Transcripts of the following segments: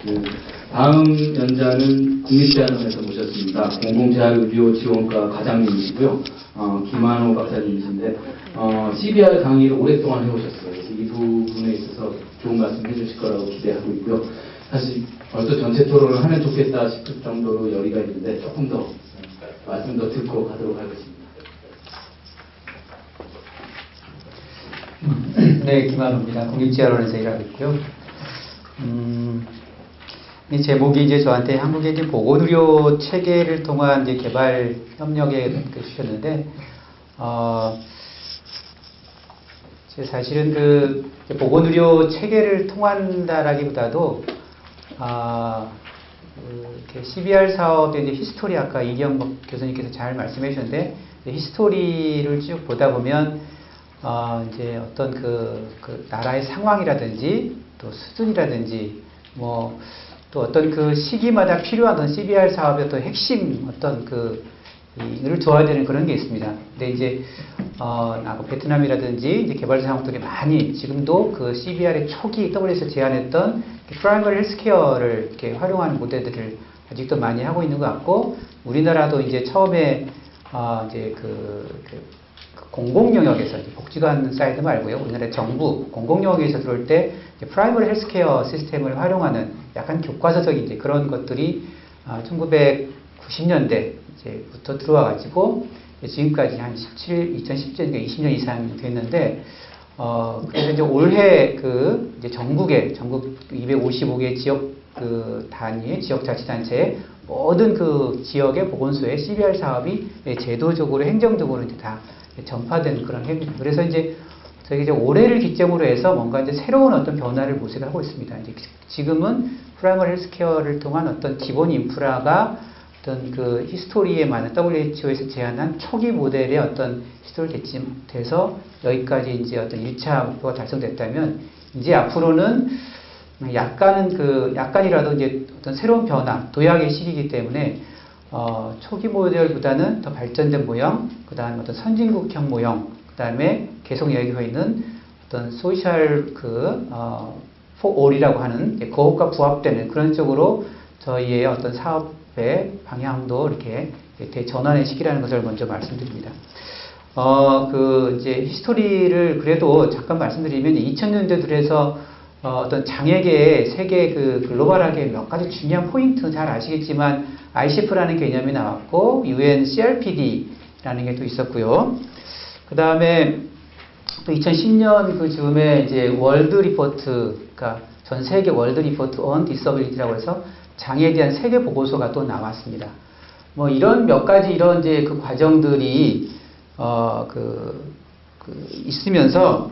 네, 다음 연자는 국립대학원에서 모셨습니다. 공공재활의료지원과 과장님이시고요. 김한호 박사님이신데 CBR 강의를 오랫동안 해오셨어요. 그래서 이 부분에 있어서 좋은 말씀 해주실 거라고 기대하고 있고요. 사실 벌써 전체 토론을 하면 좋겠다 싶을 정도로 열의가 있는데 조금 더 말씀 더 듣고 가도록 하겠습니다. 네, 김한호입니다. 국립재활원에서 일하고 있고요. 이 제목이 이제 저한테 한국의 이제 보건의료 체계를 통한 이제 개발 협력에 주셨는데, 사실은 그 보건의료 체계를 통한다라기보다도, 이렇게 CBR 사업의 이제 히스토리 아까 이경복 교수님께서 잘 말씀해 주셨는데, 히스토리를 쭉 보다 보면, 이제 어떤 그 나라의 상황이라든지, 또 수준이라든지, 또 어떤 그 시기마다 필요한 어떤 CBR 사업의 어떤 핵심 어떤 이를 도와야 되는 그런 게 있습니다. 근데 이제, 베트남이라든지 이제 개발자 상국들이 많이 지금도 그 CBR의 초기 WHO에서 제안했던 프라이머리 헬스케어를 이렇게 활용하는 모델들을 아직도 많이 하고 있는 것 같고, 우리나라도 이제 처음에, 이제 공공 영역에서 복지관 사이드 말고요. 우리나라 정부 공공 영역에서 들어올 때 프라이머리 헬스케어 시스템을 활용하는 약간 교과서적인 이제 그런 것들이 1990년대 이제부터 들어와 가지고 지금까지 한 2010년 20년 이상 됐는데, 그래서 이제 올해 이제 전국 255개 지역 단위의 지역자치단체의 모든 그 지역의 보건소에 CBR 사업이 제도적으로 행정적으로 이제 다 전파된 그런 행위입니다. 그래서 이제 저희 이제 올해를 기점으로 해서 뭔가 이제 새로운 어떤 변화를 모색을 하고 있습니다. 이제 지금은 프라이머리 헬스케어를 통한 어떤 기본 인프라가 어떤 그 히스토리에 많은 WHO에서 제안한 초기 모델의 어떤 히스토리 돼서 여기까지 이제 어떤 1차 목표가 달성됐다면, 이제 앞으로는 약간이라도 이제 어떤 새로운 변화, 도약의 시기이기 때문에 초기 모델보다는 더 발전된 모형, 그 다음에 어떤 선진국형 모형, 그 다음에 계속 얘기하고 있는 어떤 소셜 for all이라고 하는 그것과 부합되는 그런 쪽으로 저희의 어떤 사업의 방향도 이렇게 대전환의 시기라는 것을 먼저 말씀드립니다. 이제 히스토리를 그래도 잠깐 말씀드리면 2000년대 들에서 어떤 장애계의 세계 글로벌하게 몇 가지 중요한 포인트 잘 아시겠지만 ICF라는 개념이 나왔고 UN CRPD라는 게 또 있었고요. 그 다음에 또 2010년 즈음에 이제 월드 리포트, 그러니까 전 세계 월드 리포트 on disability라고 해서 장애에 대한 세계 보고서가 또 나왔습니다. 이런 몇 가지 이런 이제 그 과정들이 있으면서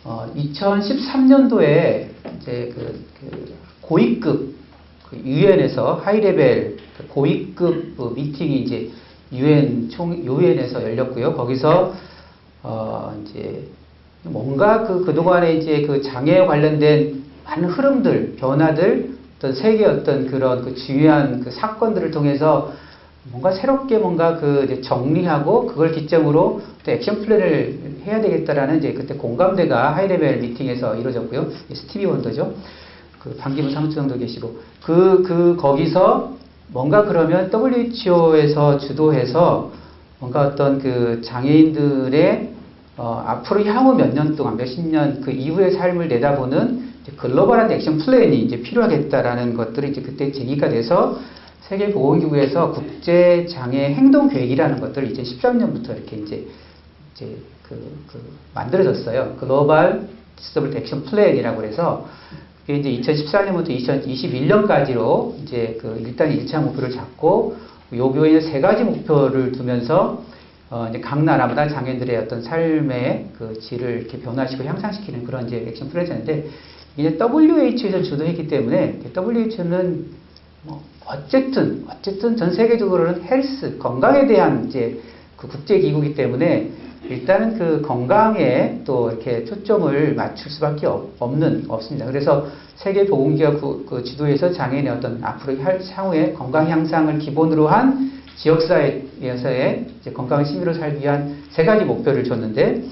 2013년도에 이제 고위급 유엔에서 하이레벨 고위급 미팅이 이제 유엔에서 열렸고요. 거기서 이제 뭔가 그동안에 이제 장애에 관련된 많은 흐름들, 변화들, 어떤 세계 어떤 그런 중요한 사건들을 통해서 뭔가 새롭게 뭔가 이제 정리하고 그걸 기점으로 또 액션 플랜을 해야 되겠다라는 이제 그때 공감대가 하이레벨 미팅에서 이루어졌고요. 스티비 원더죠. 반기문 사무총장도 계시고 거기서 뭔가 그러면 WHO에서 주도해서 뭔가 어떤 장애인들의 앞으로 향후 몇 년 동안 몇십 년 이후의 삶을 내다보는 글로벌한 액션 플랜이 이제 필요하겠다라는 것들이 이제 그때 제기가 돼서 세계보건기구에서 국제장애 행동계획이라는 것들을 2013년부터 이렇게 이제 만들어졌어요. 글로벌 디서블리티 액션 플랜이라고 해서 그게 이제 2014년부터 2021년까지로 이제 일단 1차 목표를 잡고 요구에 3가지 목표를 두면서 이제 각 나라마다 장애인들의 어떤 삶의 질을 이렇게 변화시키고 향상시키는 그런 이제 액션 플랜이었는데, 이제 WHO에서 주도했기 때문에 WHO는 어쨌든 전 세계적으로는 헬스, 건강에 대한 이제 국제기구이기 때문에 일단은 건강에 또 이렇게 초점을 맞출 수밖에 없습니다. 그래서 세계보건기구 지도에서 장애인의 어떤 앞으로 향후의 건강 향상을 기본으로 한 지역사회에서의 건강한 시민으로 살기 위한 3가지 목표를 줬는데,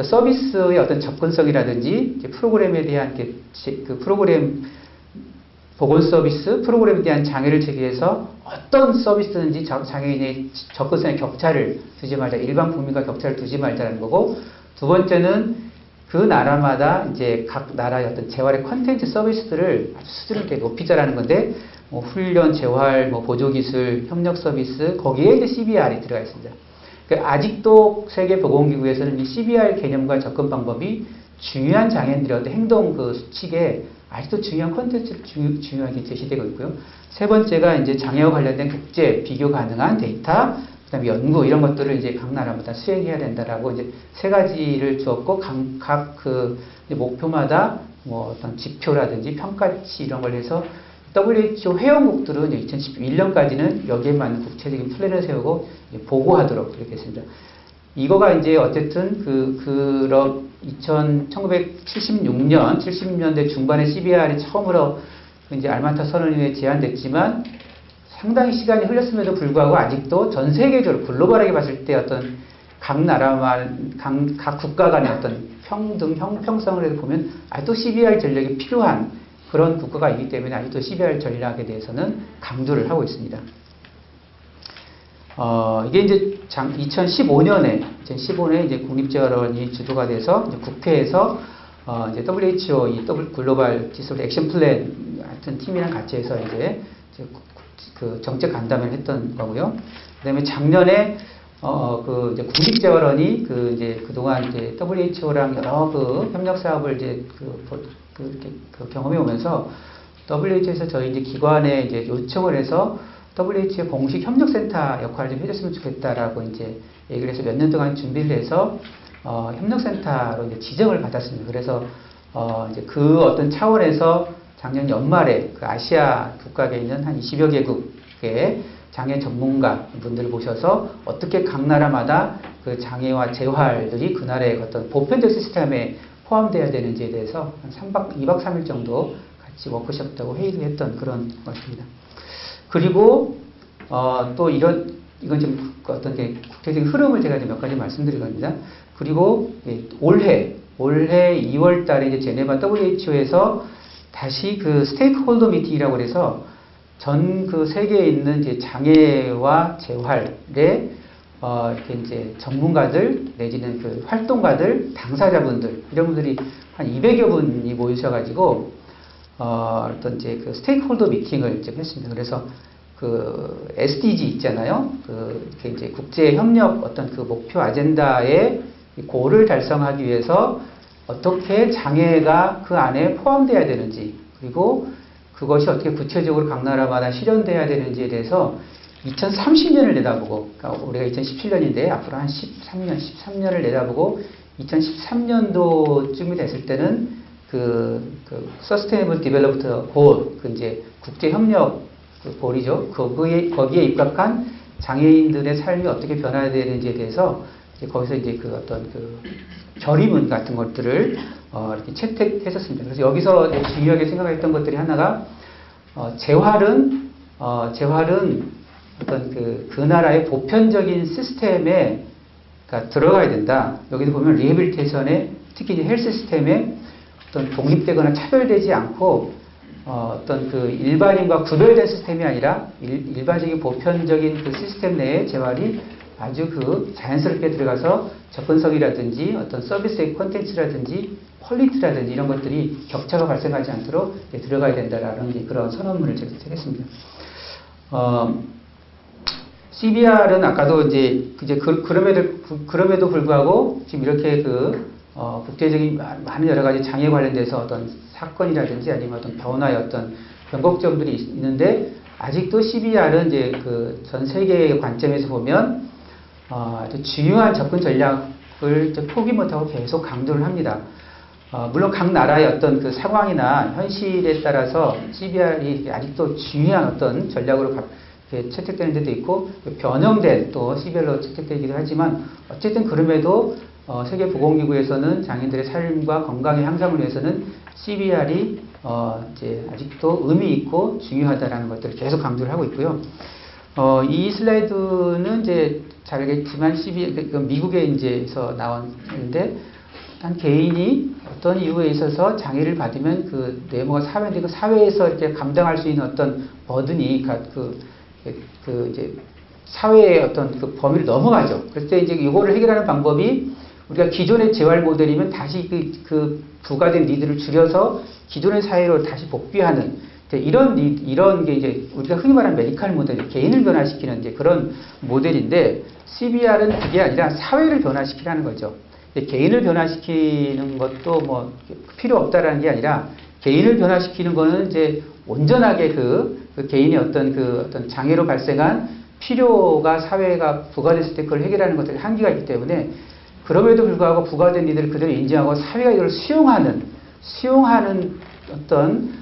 서비스의 어떤 접근성이라든지 프로그램에 대한 프로그램 보건 서비스 프로그램에 대한 장애를 제기해서 어떤 서비스든지 장애인의 접근성의 격차를 두지 말자, 일반 국민과 격차를 두지 말자라는 거고, 두 번째는 그 나라마다 이제 각 나라의 어떤 재활의 컨텐츠 서비스들을 아주 수준을 이렇게 높이자라는 건데, 뭐 훈련, 재활, 뭐 보조기술, 협력 서비스, 거기에 이제 CBR이 들어가 있습니다. 그러니까 아직도 세계보건기구에서는 이 CBR 개념과 접근 방법이 중요한 장애인들의 어떤 행동 그 수칙에 아직도 중요한 컨텐츠를 중요하게 제시되고 있고요. 세 번째가 이제 장애와 관련된 국제 비교 가능한 데이터, 그다음에 연구 이런 것들을 이제 각 나라마다 수행해야 된다라고 이제 세 가지를 주었고, 각 그 목표마다 뭐 어떤 지표라든지 평가치 이런 걸 해서 WHO 회원국들은 2011년까지는 여기에 맞는 국제적인 플랜을 세우고 보고하도록 그렇게 했습니다. 이거가 이제 어쨌든 그런 1976년, 70년대 중반에 CBR이 처음으로 이제 알마타 선언위에 제안됐지만 상당히 시간이 흘렀음에도 불구하고 아직도 전 세계적으로 글로벌하게 봤을 때 어떤 각 나라만, 각 국가 간의 어떤 평등, 형평성을 보면 아직도 CBR 전략이 필요한 그런 국가가 있기 때문에 아직도 CBR 전략에 대해서는 강조를 하고 있습니다. 이게 이제 2015년에 이제 국립재활원이 주도가 돼서 이제 국회에서 이제 WHO 이 글로벌 디스러프트 액션 플랜 같은 팀이랑 같이 해서 이제 그 정책 간담회를 했던 거고요. 그다음에 작년에 이제 국립재활원이 이제 그동안 이제 WHO랑 여러 그 협력 사업을 이제 경험해 오면서 WHO에서 저희 이제 기관에 이제 요청을 해서 WHO 공식 협력센터 역할을 좀 해줬으면 좋겠다라고 이제 얘기를 해서 몇 년 동안 준비를 해서 협력센터로 이제 지정을 받았습니다. 그래서 이제 그 어떤 차원에서 작년 연말에 그 아시아 국가에 있는 한 20여 개국의 장애 전문가 분들을 모셔서 어떻게 각 나라마다 그 장애와 재활들이 그 나라의 어떤 보편적 시스템에 포함되어야 되는지에 대해서 한 2박 3일 정도 같이 워크숍하고 회의를 했던 그런 것입니다. 그리고 또 이건 좀 어떤 게 국제적인 흐름을 제가 몇 가지 말씀드릴 겁니다. 그리고 올해 2월 달에 이제 제네바 WHO에서 다시 그 스테이크홀더 미팅이라고 해서 전 그 세계에 있는 이제 장애와 재활에 이렇게 이제 전문가들 내지는 그 활동가들, 당사자분들 이런 분들이 한 200여 분이 모이셔가지고 어떤 이제 그 스테이크홀더 미팅을 좀 했습니다. 그래서 그 SDG 있잖아요. 이렇게 이제 국제 협력 어떤 그 목표 아젠다의 고를 달성하기 위해서 어떻게 장애가 그 안에 포함돼야 되는지, 그리고 그것이 어떻게 구체적으로 각 나라마다 실현돼야 되는지에 대해서 2030년을 내다보고, 그러니까 우리가 2017년인데 앞으로 한 13년을 내다보고 2013년도쯤이 됐을 때는 Sustainable Development Goal, 이제 국제 협력 골이죠. 거기에 입각한 장애인들의 삶이 어떻게 변화해야 되는지에 대해서 이제 거기서 이제 그 어떤 그 결의문 같은 것들을 이렇게 채택했었습니다. 그래서 여기서 중요하게 생각했던 것들이 하나가 재활은 어떤 그 나라의 보편적인 시스템에 들어가야 된다. 여기도 보면 리해빌리테이션에 특히 이제 헬스 시스템에 어떤 독립되거나 차별되지 않고 어떤 그 일반인과 구별된 시스템이 아니라 일반적인 보편적인 그 시스템 내에 재활이 아주 그 자연스럽게 들어가서 접근성이라든지 어떤 서비스의 콘텐츠라든지 퀄리티라든지 이런 것들이 격차가 발생하지 않도록 들어가야 된다라는 그런 선언문을 제가 했습니다. CBR은 아까도 이제 그럼에도 불구하고 지금 이렇게 국제적인 많은 여러 가지 장애 관련돼서 어떤 사건이라든지 아니면 어떤 변화의 어떤 변곡점들이 있는데 아직도 CBR은 이제 그 전 세계의 관점에서 보면 아주 중요한 접근 전략을 포기 못하고 계속 강조를 합니다. 물론 각 나라의 어떤 그 상황이나 현실에 따라서 CBR이 아직도 중요한 어떤 전략으로 채택되는 데도 있고 변형된 또 CBR로 채택되기도 하지만 어쨌든 그럼에도 세계보건기구에서는 장애인들의 삶과 건강의 향상을 위해서는 CBR이 이제 아직도 의미 있고 중요하다라는 것들을 계속 강조를 하고 있고요. 이 슬라이드는 이제 잘 알겠지만 미국에 이제서 나왔는데 한 개인이 어떤 이유에 있어서 장애를 받으면 그 네모가 사회인데 그 사회에서 이렇게 감당할 수 있는 어떤 버든이 이제 사회의 어떤 그 범위를 넘어가죠. 그럴 때 이제 이거를 해결하는 방법이 우리가 기존의 재활 모델이면 다시 그 부과된 니드를 줄여서 기존의 사회로 다시 복귀하는 이런 게 이제 우리가 흔히 말하는 메디컬 모델, 개인을 변화시키는 이제 그런 모델인데 CBR은 그게 아니라 사회를 변화시키라는 거죠. 개인을 변화시키는 것도 뭐 필요 없다라는 게 아니라 개인을 변화시키는 거는 이제 온전하게 그 개인의 어떤 장애로 발생한 필요가 사회가 부과됐을 때 그걸 해결하는 것들이 한계가 있기 때문에 그럼에도 불구하고 부과된 이들을 그대로 인정하고 사회가 이걸 수용하는 어떤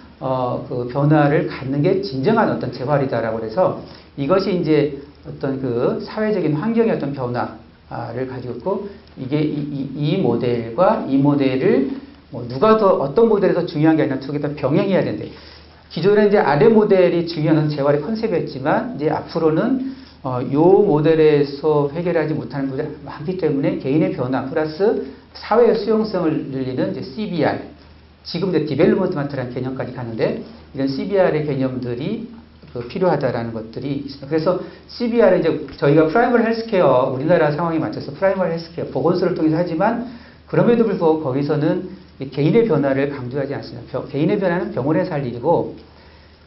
그 변화를 갖는 게 진정한 어떤 재활이다라고 해서 이것이 이제 어떤 그 사회적인 환경의 어떤 변화를 가지고 있고 이게 이 모델과 이 모델을 뭐 누가 더 어떤 모델이 더 중요한 게 아니라 두 개 다 병행해야 되는데 기존에 이제 아래 모델이 중요한 재활의 컨셉이었지만 이제 앞으로는 요 모델에서 해결하지 못하는 부분이 많기 때문에 개인의 변화 플러스 사회의 수용성을 늘리는 이제 CBR 지금 이제 디벨로먼트라는 개념까지 가는데 이런 CBR의 개념들이 필요하다라는 것들이 있습니다. 그래서 CBR은 이제 저희가 프라이머리 헬스케어 우리나라 상황에 맞춰서 프라이머리 헬스케어 보건소를 통해서 하지만 그럼에도 불구하고 거기서는 개인의 변화를 강조하지 않습니다. 개인의 변화는 병원에서 할 일이고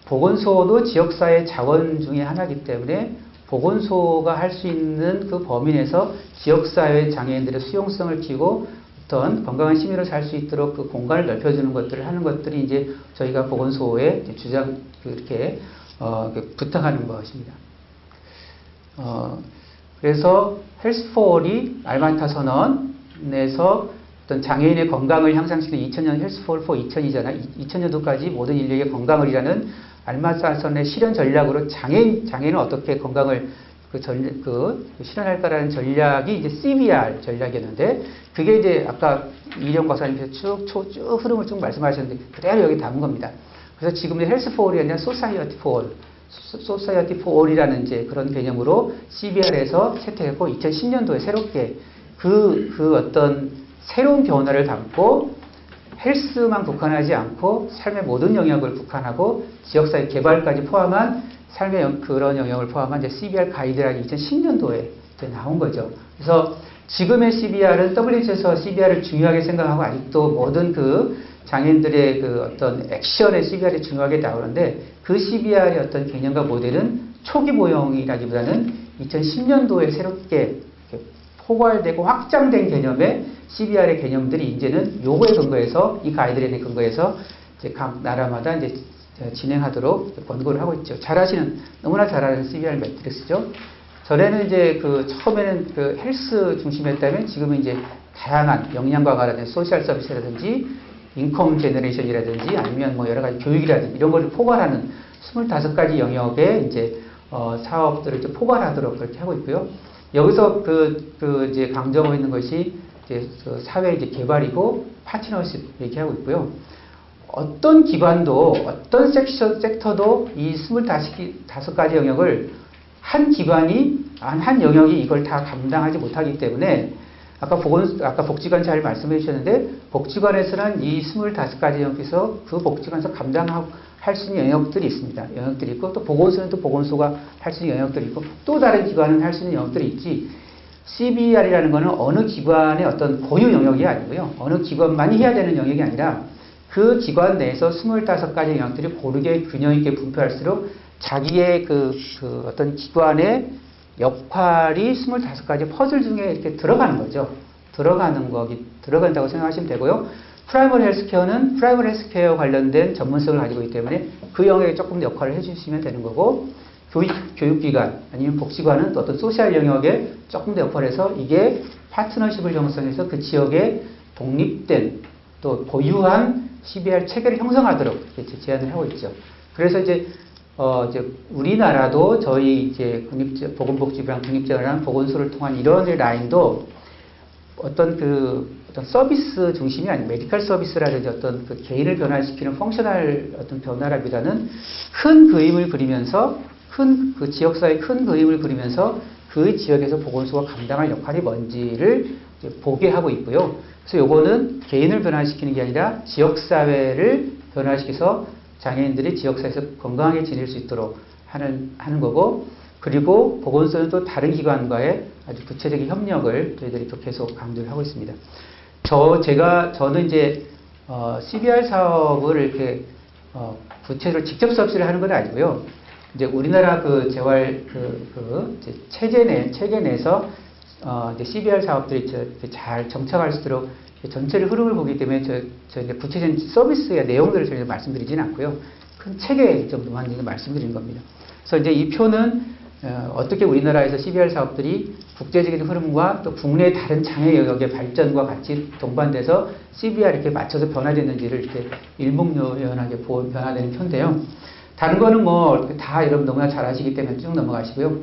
보건소도 지역사회 자원 중에 하나이기 때문에 보건소가 할 수 있는 그 범위 내에서 지역사회 장애인들의 수용성을 키우고 어떤 건강한 시민으로 살 수 있도록 그 공간을 넓혀주는 것들을 하는 것들이 이제 저희가 보건소에 주장 이렇게 부탁하는 것입니다. 그래서 헬스포얼이 알마타 선언에서 어떤 장애인의 건강을 향상시키는 2000년 헬스포얼 4 2000이잖아. 2000년도까지 모든 인류에게 건강을이라는 알마타 선언의 실현 전략으로 장애인은 어떻게 건강을 실현할까라는 전략이 이제 CBR 전략이었는데 그게 이제 아까 이령 박사님께서 쭉 흐름을 쭉 말씀하셨는데 그대로 여기 담은 겁니다. 그래서 지금의 헬스포얼이 아니라 소사이어티 포얼이라는 이제 그런 개념으로 CBR에서 채택했고 2010년도에 새롭게 그 어떤 새로운 변화를 담고 헬스만 국한하지 않고 삶의 모든 영역을 국한하고 지역사회 개발까지 포함한 삶의 그런 영역을 포함한 이제 CBR 가이드라인이 2010년도에 나온 거죠. 그래서 지금의 CBR은 WHO에서 CBR을 중요하게 생각하고 아직도 모든 그 장애인들의 그 어떤 액션의 CBR이 중요하게 나오는데 그 CBR의 어떤 개념과 모델은 초기 모형이라기보다는 2010년도에 새롭게 포괄되고 확장된 개념의 CBR의 개념들이 이제는 요거에 근거해서 이 가이드라인에 근거해서 이제 각 나라마다 이제 진행하도록 권고를 하고 있죠. 너무나 잘 아는 CBR 매트릭스죠. 전에는 이제 처음에는 헬스 중심이었다면 지금은 이제 다양한 역량과 관련된 소셜 서비스라든지 인컴 제너레이션이라든지 아니면 뭐 여러 가지 교육이라든지 이런 것을 포괄하는 25가지 영역의 이제 사업들을 이제 포괄하도록 그렇게 하고 있고요. 여기서 이제 강조하고 있는 것이 이제 사회 이제 개발이고 파트너십 얘기하고 있고요. 어떤 기관도 어떤 섹터도 이 25가지 영역을 한 기관이 한 영역이 이걸 다 감당하지 못하기 때문에 아까 복지관 잘 말씀해 주셨는데 복지관에서는 이 25가지 영역에서 그 복지관에서 감당할 수 있는 영역들이 있습니다. 영역들이 있고 또 보건소는 또 보건소가 할 수 있는 영역들이 있고 또 다른 기관은 할 수 있는 영역들이 있지 CBR이라는 것은 어느 기관의 어떤 고유 영역이 아니고요. 어느 기관만이 해야 되는 영역이 아니라 그 기관 내에서 25가지 영역들이 고르게 균형 있게 분포할수록 자기의 어떤 기관의 역할이 25가지 퍼즐 중에 이렇게 들어가는 거죠. 들어간다고 생각하시면 되고요. 프라이머리 헬스케어 관련된 전문성을 가지고 있기 때문에 그 영역에 조금 더 역할을 해주시면 되는 거고, 교육기관 아니면 복지관은 어떤 소셜 영역에 조금 더 역할을 해서 이게 파트너십을 형성해서 그 지역에 독립된 또 고유한 CBR 체계를 형성하도록 이렇게 제안을 하고 있죠. 그래서 이제 우리나라도 저희 이제 보건복지부랑 국립재활이랑 보건소를 통한 이런 라인도 어떤 서비스 중심이 아닌 메디컬 서비스라든지 어떤 개인을 변화시키는 펑셔널 어떤 변화라기보다는 큰 그림을 그리면서 그 지역사회의 큰 그림을 그리면서 그 지역에서 보건소가 감당할 역할이 뭔지를 보게 하고 있고요. 그래서 요거는 개인을 변화시키는 게 아니라 지역사회를 변화시켜서 장애인들이 지역사회에서 건강하게 지낼 수 있도록 하는 거고, 그리고 보건소는 또 다른 기관과의 아주 구체적인 협력을 저희들이 또 계속 강조를 하고 있습니다. 저는 이제, CBR 사업을 이렇게, 구체적으로 직접 서비스를 하는 건 아니고요. 이제 우리나라 그 재활, 이제 체계 내에서, 이제 CBR 사업들이 잘 정착할 수 있도록 전체를 흐름을 보기 때문에 저 이제 구체적인 서비스의 내용들을 저희가 말씀드리지는 않고요. 큰 체계 정도만 이제 말씀드리는 겁니다. 그래서 이제 이 표는 어떻게 우리나라에서 CBR 사업들이 국제적인 흐름과 또 국내 다른 장애 영역의 발전과 같이 동반돼서 CBR 이렇게 맞춰서 변화됐는지를 이렇게 일목요연하게 변화되는 편인데요. 다른 거는 뭐 다 여러분 너무나 잘 아시기 때문에 쭉 넘어가시고요.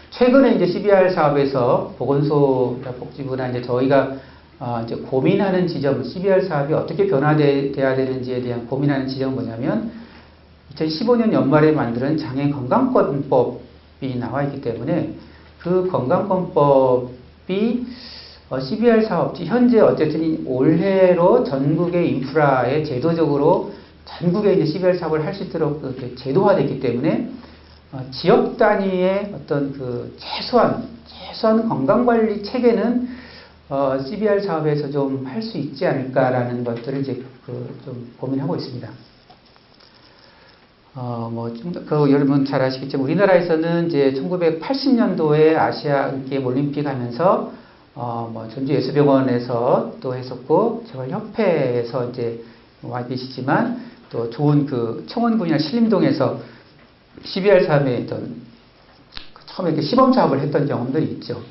최근에 이제 CBR 사업에서 보건소 복지부나 이제 저희가 이제 고민하는 지점, CBR 사업이 어떻게 변화돼야 되는지에 대한 고민하는 지점은 뭐냐면 2015년 연말에 만든 장애인 건강권법이 나와 있기 때문에 그 건강권법이 CBR 사업지 현재 어쨌든 올해로 전국의 인프라에 제도적으로 전국에 이제 CBR 사업을 할 수 있도록 그렇게 제도화됐기 때문에 지역 단위의 어떤 그 최소한 건강관리 체계는 CBR 사업에서 좀 할 수 있지 않을까라는 것들을 이제 좀 고민하고 있습니다. 여러분 잘 아시겠지만 우리나라에서는 이제 1980년도에 아시아 게임 올림픽 하면서 전주 예수병원에서 또 했었고 재활협회에서 이제 와 계시지만 또 좋은 그 청원군이나 신림동에서 CBR 사업에 처음에 이렇게 시범 사업을 했던 경험들이 있죠.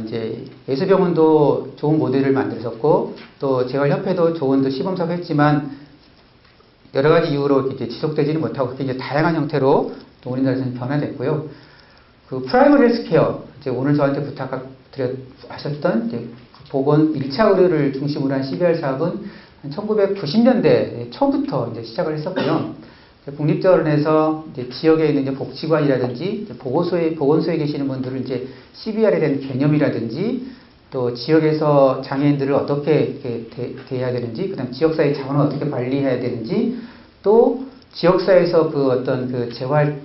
이제 예수병원도 좋은 모델을 만들었고 또 재활협회도 좋은 또 시범 사업을 했지만 여러 가지 이유로 이렇게 지속되지는 못하고 그렇게 이제 다양한 형태로 또 우리나라에서는 변화됐고요. 그 프라이머리 헬스케어 이제 오늘 저한테 하셨던 이제 보건 1차 의료를 중심으로 한 CBR 사업은 1990년대 초부터 이제 시작을 했었고요. 국립병원에서 이제 지역에 있는 이제 복지관이라든지 이제 보건소에 계시는 분들을 이제 CBR에 대한 개념이라든지 또 지역에서 장애인들을 어떻게 대해야 되는지, 그다음 지역사회 자원을 어떻게 관리해야 되는지, 또 지역사회에서 그 어떤 그 재활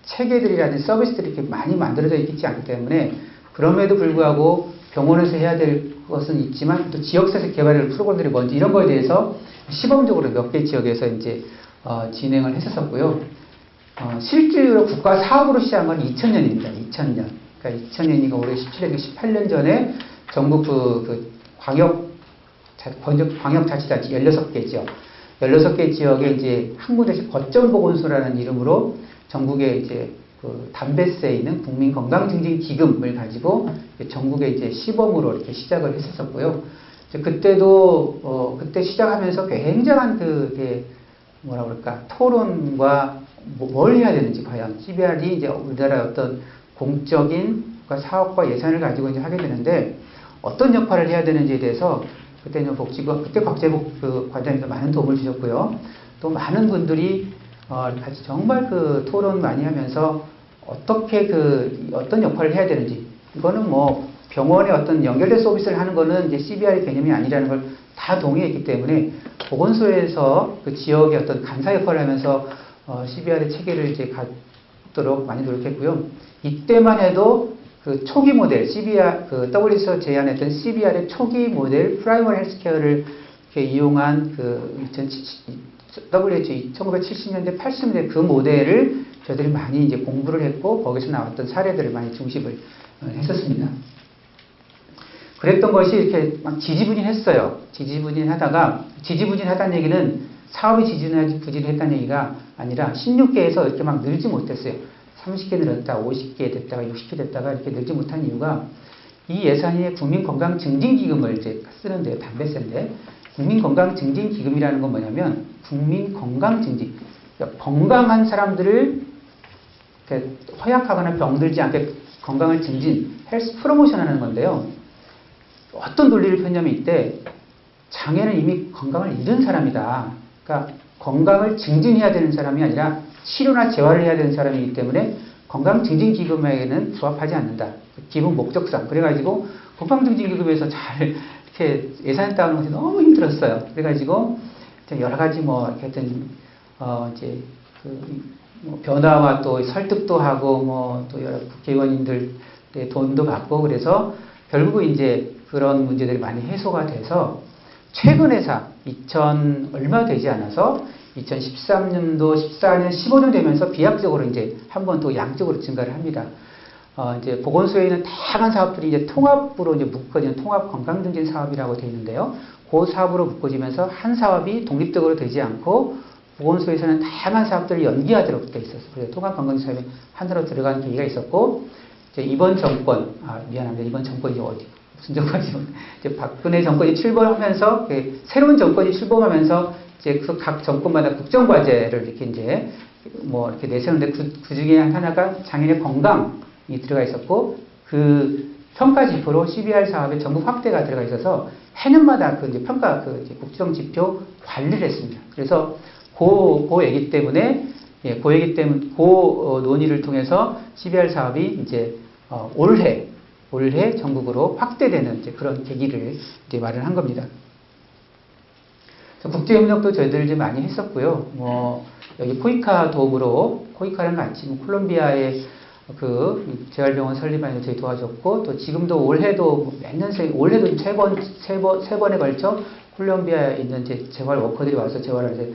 체계들이라든지 서비스들이 이렇게 많이 만들어져 있지 않기 때문에 그럼에도 불구하고 병원에서 해야 될 것은 있지만 또 지역사회에서 개발할 프로그램들이 뭔지 이런 거에 대해서 시범적으로 몇 개 지역에서 이제 진행을 했었고요. 실질적으로 국가 사업으로 시작한 건 2000년입니다. 2000년. 그러니까 2000년이니까 올해 17년, 18년 전에 전국 그 광역자치단체 16개 지역, 16개 지역에 이제 한 군데씩 거점보건소라는 이름으로 전국에 이제 그 담뱃세에 있는 국민건강증진기금을 가지고 전국에 이제 시범으로 이렇게 시작을 했었고요. 그때도 그때 시작하면서 굉장한 뭐라 그럴까 토론과 뭘 해야 되는지 과연 CBR이 이제 우리나라의 어떤 공적인 사업과 예산을 가지고 이제 하게 되는데 어떤 역할을 해야 되는지에 대해서 그때는 그때 곽재복 그 관장님도 많은 도움을 주셨고요. 또 많은 분들이 같이 정말 그 토론 많이 하면서 어떻게 어떤 역할을 해야 되는지 이거는 뭐 병원에 어떤 연결된 서비스를 하는 거는 이제 CBR의 개념이 아니라는 걸 다 동의했기 때문에 보건소에서 그 지역의 어떤 간사 역할을 하면서 CBR의 체계를 이제 갖도록 많이 노력했고요. 이때만 해도 그 초기 모델 CBR 그 WHO에서 제안했던 CBR의 초기 모델 프라이머리 헬스케어를 이렇게 이용한 그 WHO 1970년대 80년대 그 모델을 저희들이 많이 이제 공부를 했고 거기서 나왔던 사례들을 많이 중심을 했었습니다. 그랬던 것이 이렇게 막 지지부진했어요. 지지부진하다는 얘기는 사업이 지지부진했다는 얘기가 아니라 16개에서 이렇게 막 늘지 못했어요. 30개 늘었다, 50개 됐다가 60개 됐다가 이렇게 늘지 못한 이유가 이 예산이 국민건강증진기금을 이제 쓰는데요. 담뱃세인데 국민건강증진기금이라는 건 뭐냐면 국민건강증진, 그러니까 건강한 사람들을 허약하거나 병들지 않게 건강을 헬스 프로모션 하는 건데요. 어떤 논리를 폈냐면 이때 장애는 이미 건강을 잃은 사람이다. 그러니까 건강을 증진해야 되는 사람이 아니라 치료나 재활을 해야 되는 사람이기 때문에 건강증진기금에게는 부합하지 않는다. 기본 목적상. 그래가지고 건강증진기금에서 잘 이렇게 예산 따오는 것이 너무 힘들었어요. 그래가지고 여러 가지 뭐 하여튼 이제 뭐 변화와 또 설득도 하고 뭐 또 여러 국회의원님들 돈도 받고 그래서 결국은 이제 그런 문제들이 많이 해소가 돼서 최근에 2000 얼마 되지 않아서 2013년도, 14년, 15년 되면서 비약적으로 이제 한 번 또 양적으로 증가를 합니다. 이제 보건소에 있는 다양한 사업들이 이제 통합으로 이제 묶어지는 통합 건강증진 사업이라고 되어 있는데요. 그 사업으로 묶어지면서 한 사업이 독립적으로 되지 않고 보건소에서는 다양한 사업들을 연기하도록 되어 있었어요. 그래서 통합 건강증진 사업이 하나로 들어간 계기가 있었고, 이제 이번 정권, 미안합니다. 이번 정권이 어디, 무슨 정권이죠? 이제 박근혜 정권이 출범하면서, 새로운 정권이 출범하면서 이제 각 정권마다 국정과제를 이렇게 이제 뭐 이렇게 내세우는데 그 중에 하나가 장애인의 건강이 들어가 있었고, 그 평가 지표로 CBR 사업의 전국 확대가 들어가 있어서 해년마다 그 이제 평가 그 이제 국정 지표 관리를 했습니다. 그래서 그 얘기 때문에 논의를 통해서 CBR 사업이 이제 올해 전국으로 확대되는 이제 그런 계기를 이제 마련한 겁니다. 국제협력도 저희들 이제 많이 했었고요. 뭐 여기 코이카 도움으로 코이카랑 같이 뭐 콜롬비아의 그 재활병원 설립하는 데 저희 도와줬고, 또 지금도 올해도 올해도 세 번에 걸쳐 콜롬비아에 있는 이제 재활 워커들이 와서 재활을 이제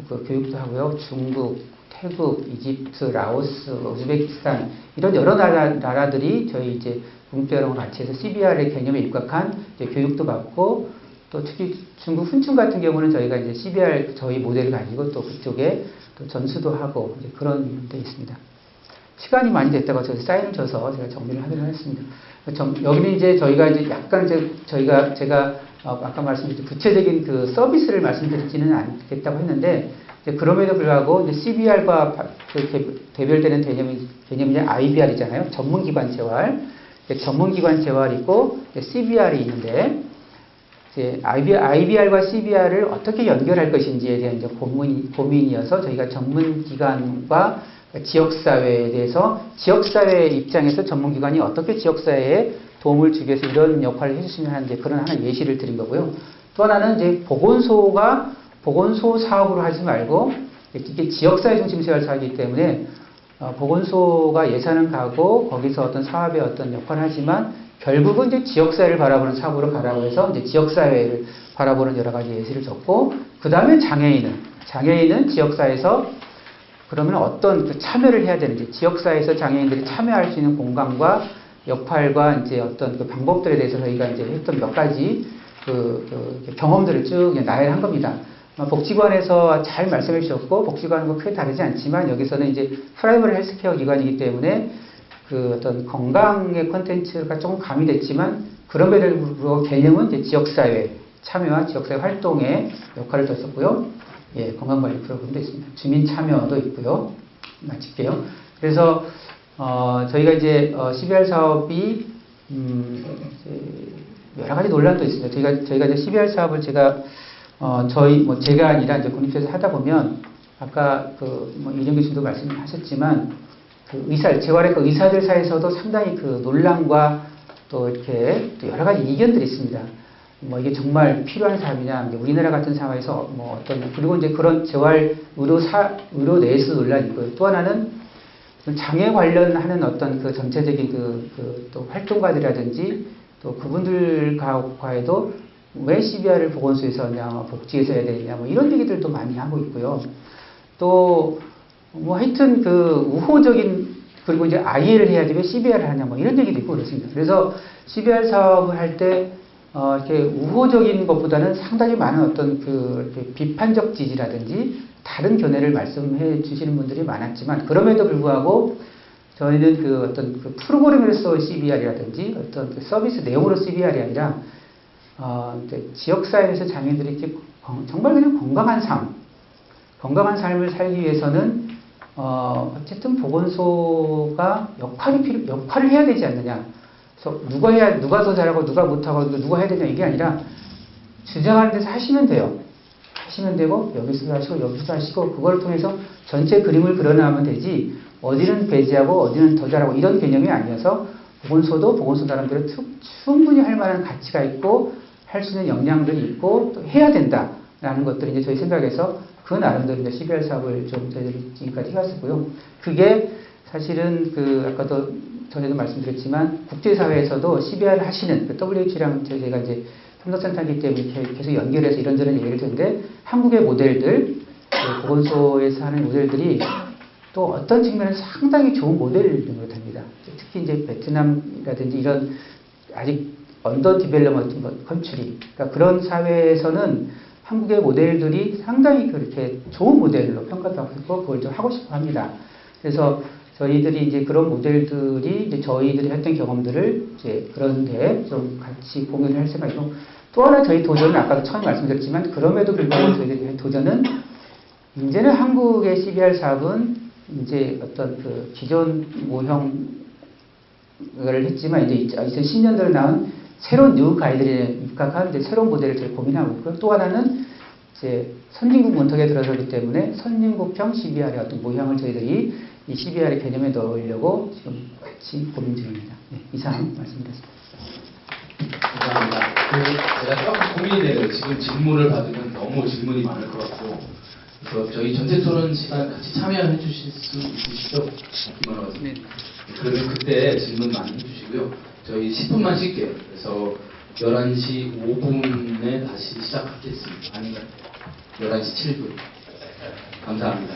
그 교육도 하고요. 중국, 태국, 이집트, 라오스, 우즈베키스탄 이런 여러 나라들이 저희 이제 국립대학원 같이 해서 CBR의 개념에 입각한 이제 교육도 받고, 또 특히 중국 훈춘 같은 경우는 저희가 이제 CBR 저희 모델을 가지고 또 그쪽에 또 전수도 하고 이제 그런 데 있습니다. 시간이 많이 됐다고 저희 사인을 줘서 제가 정리를 하기로 했습니다. 여기는 이제 저희가 이제 약간 제가 아까 말씀드린 구체적인 그 서비스를 말씀드리지는 않겠다고 했는데, 그럼에도 불구하고 이제 CBR과 대별되는 개념이 이제 IBR이잖아요. 전문기관 재활. 전문기관 재활이 있고 CBR이 있는데, 이제 IBR과 CBR을 어떻게 연결할 것인지에 대한 이제 고민이어서 저희가 전문기관과 지역사회에 대해서 지역사회 입장에서 전문기관이 어떻게 지역사회에 도움을 주기 위해서 이런 역할을 해주시면 하는데 그런 하나 예시를 드린 거고요. 또 하나는 이제 보건소 사업으로 하지 말고 이게 지역사회 중심 재활 사업이기 때문에 보건소가 예산은 가고 거기서 어떤 사업의 어떤 역할을 하지만 결국은 이제 지역사회를 바라보는 사업으로 가라고 해서 이제 지역사회를 바라보는 여러 가지 예시를 줬고, 그 다음에 장애인은 지역사회에서 그러면 어떤 그 참여를 해야 되는지, 지역사회에서 장애인들이 참여할 수 있는 공간과 역할과 이제 어떤 그 방법들에 대해서 저희가 이제 했던 몇 가지 경험들을 쭉 나열한 겁니다. 복지관에서 잘 말씀해 주셨고, 복지관과 크게 다르지 않지만 여기서는 이제 프라이머리 헬스케어 기관이기 때문에 그 어떤 건강의 콘텐츠가 조금 가미됐지만 그럼에도 불구하고 개념은 이제 지역사회 참여와 지역사회 활동의 역할을 뒀었고요. 예, 건강관리 프로그램도 있습니다. 주민 참여도 있고요. 마칠게요. 그래서 저희가 이제 CBR 사업이 여러 가지 논란도 있습니다. 저희가 이제 CBR 사업을 제가 아니라 이제 국립대에서 하다 보면 아까 이정 교수도 말씀하셨지만 재활의과 의사들 사이에서도 상당히 그 논란과 또 이렇게 또 여러 가지 이견들이 있습니다. 이게 정말 필요한 사업이냐, 우리나라 같은 상황에서 그리고 이제 그런 재활 의료 내에서 논란이 있고요. 또 하나는 장애 관련하는 어떤 그 전체적인 또 활동가들이라든지 또 그분들과에도 왜 CBR을 보건소에서 하냐, 복지에서 해야 되냐, 이런 얘기들도 많이 하고 있고요. 또 하여튼 우호적인, 그리고 이제 IL을 해야지 왜 CBR을 하냐, 이런 얘기도 있고 그렇습니다. 그래서 CBR 사업을 할 때 이렇게 우호적인 것보다는 상당히 많은 어떤 비판적 지지라든지 다른 견해를 말씀해 주시는 분들이 많았지만, 그럼에도 불구하고 저희는 어떤 프로그램으로서 CBR이라든지 어떤 서비스 내용으로 CBR이 아니라 지역사회에서 장애인들이 이렇게 정말 그냥 건강한 삶을 살기 위해서는 어쨌든 보건소가 역할을 해야 되지 않느냐. 그래서 누가 더 잘하고 누가 못하고 누가 해야 되냐, 이게 아니라 주장하는 데서 하시면 돼요. 하시면 되고 여기서도 하시고 그걸 통해서 전체 그림을 그려나가면 되지, 어디는 배제하고 어디는 더 잘하고 이런 개념이 아니어서 보건소도 보건소 나름대로 충분히 할 만한 가치가 있고 할 수 있는 역량들이 있고 또 해야 된다라는 것들이 이제 저희 생각에서 그 나름대로 이제 CBR 사업을 좀 저희들이 지금까지 해왔었고요. 그게 사실은 그 아까도 전에도 말씀드렸지만 국제사회에서도 CBR을 하시는 그 WH랑 저희가 이제 협력센터이기 때문에 이렇게 계속 연결해서 이런저런 얘기를 듣는데 한국의 모델들, 그 보건소에서 하는 모델들이 또 어떤 측면에서 상당히 좋은 모델로 됩니다. 특히 이제 베트남이라든지 이런 아직 언더 디벨롭먼트 컨트리, 그러니까 그런 사회에서는 한국의 모델들이 상당히 그렇게 좋은 모델로 평가받고 그걸 좀 하고 싶어 합니다. 그래서 저희들이 이제 그런 모델들이 이제 저희들이 했던 경험들을 이제 그런데 좀 같이 공유를 할 생각이고 또 하나 저희 도전은 아까도 처음 말씀드렸지만 그럼에도 불구하고 저희들이 한 도전은 이제는 한국의 CBR 사업은 이제 어떤 그 기존 모형을 했지만 이제 2010년도에 나온 새로운 뉴 가이드라인에 입각한 이제 새로운 모델을 저희 고민하고 있고요. 또 하나는 이제 선진국 문턱에 들어서기 때문에 선진국형 CBR의 어떤 모형을 저희들이 이 CBR의 개념에 넣으려고 지금 같이 고민 중입니다. 네, 이상 말씀드렸습니다. 감사합니다. 제가 조금 고민이 돼요. 지금 질문을 받으면 너무 질문이 많을 것 같고. 그래서 저희 전체 토론 시간 같이 참여해 주실 수 있으시죠? 김만호 선생님. 그러면 그때 질문 많이 해주시고요. 저희 10분만 쉴게요. 그래서 11시 5분에 다시 시작하겠습니다. 아니면 11시 7분. 감사합니다.